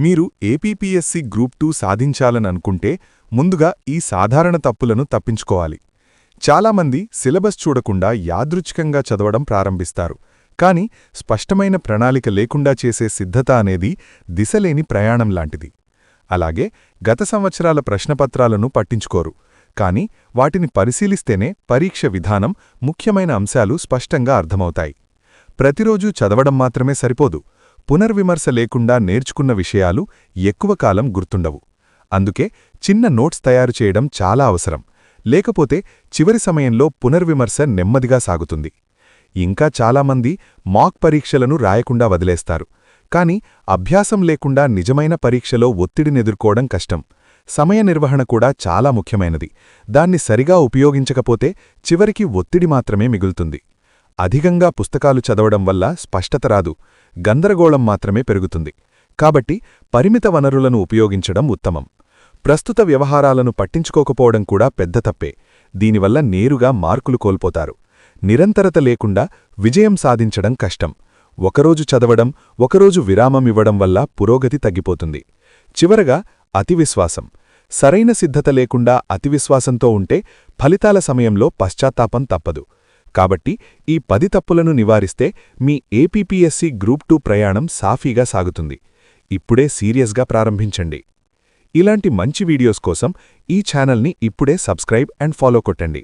మీరు APPSC group 2 సాధించాలననుకుంటే ముందుగా ఈ సాధారణ తప్పులను తప్పించుకోవాలి. చాలామంది సిలబస్ చూడకుండా యాదృచ్ఛికంగా చదవడం ప్రారంభిస్తారు. కానీ స్పష్టమైన ప్రణాళిక లేకుండా చేసే సిద్ధత అనేది దిశలేని ప్రయాణం లాంటిది. అలాగే గత సంవత్సరాల ప్రశ్నపత్రాలను పట్టించుకోరు. కానీ వాటిని పరిశీలిస్తేనే పరీక్ష విధానం, ముఖ్యమైన అంశాలు స్పష్టంగా అర్థమవుతాయి. ప్రతిరోజూ చదవడం మాత్రమే సరిపోదు. పునర్విమర్శ లేకుండా నేర్చుకున్న విషయాలు ఎక్కువ కాలం గుర్తుండవు. అందుకే చిన్న నోట్స్ తయారు చేయడం చాలా అవసరం. లేకపోతే చివరి సమయంలో పునర్విమర్శ నెమ్మదిగా సాగుతుంది. ఇంకా చాలామంది మాక్ పరీక్షలను రాయకుండా వదిలేస్తారు. కానీ అభ్యాసం లేకుండా నిజమైన పరీక్షలో ఒత్తిడినెదుర్కోవడం కష్టం. సమయ నిర్వహణ కూడా చాలా ముఖ్యమైనది. దాన్ని సరిగా ఉపయోగించకపోతే చివరికి ఒత్తిడి మాత్రమే మిగులుతుంది. అధికంగా పుస్తకాలు చదవడం వల్ల స్పష్టత రాదు, గందరగోళం మాత్రమే పెరుగుతుంది. కాబట్టి పరిమిత వనరులను ఉపయోగించడం ఉత్తమం. ప్రస్తుత వ్యవహారాలను పట్టించుకోకపోవడం కూడా పెద్ద తప్పే. దీనివల్ల నేరుగా మార్కులు కోల్పోతారు. నిరంతరత లేకుండా విజయం సాధించడం కష్టం. ఒకరోజు చదవడం, ఒకరోజు విరామం ఇవ్వడం వల్ల పురోగతి తగ్గిపోతుంది. చివరగా అతివిశ్వాసం. సరైన సిద్ధత లేకుండా అతివిశ్వాసంతో ఉంటే ఫలితాల సమయంలో పశ్చాత్తాపం తప్పదు. కాబట్టి ఈ 10 తప్పులను నివారిస్తే మీ ఏపీపీఎస్సీ గ్రూప్ 2 ప్రయాణం సాఫీగా సాగుతుంది. ఇప్పుడే సీరియస్గా ప్రారంభించండి. ఇలాంటి మంచి వీడియోస్ కోసం ఈ ఛానల్ని ఇప్పుడే సబ్స్క్రైబ్ అండ్ ఫాలో కొట్టండి.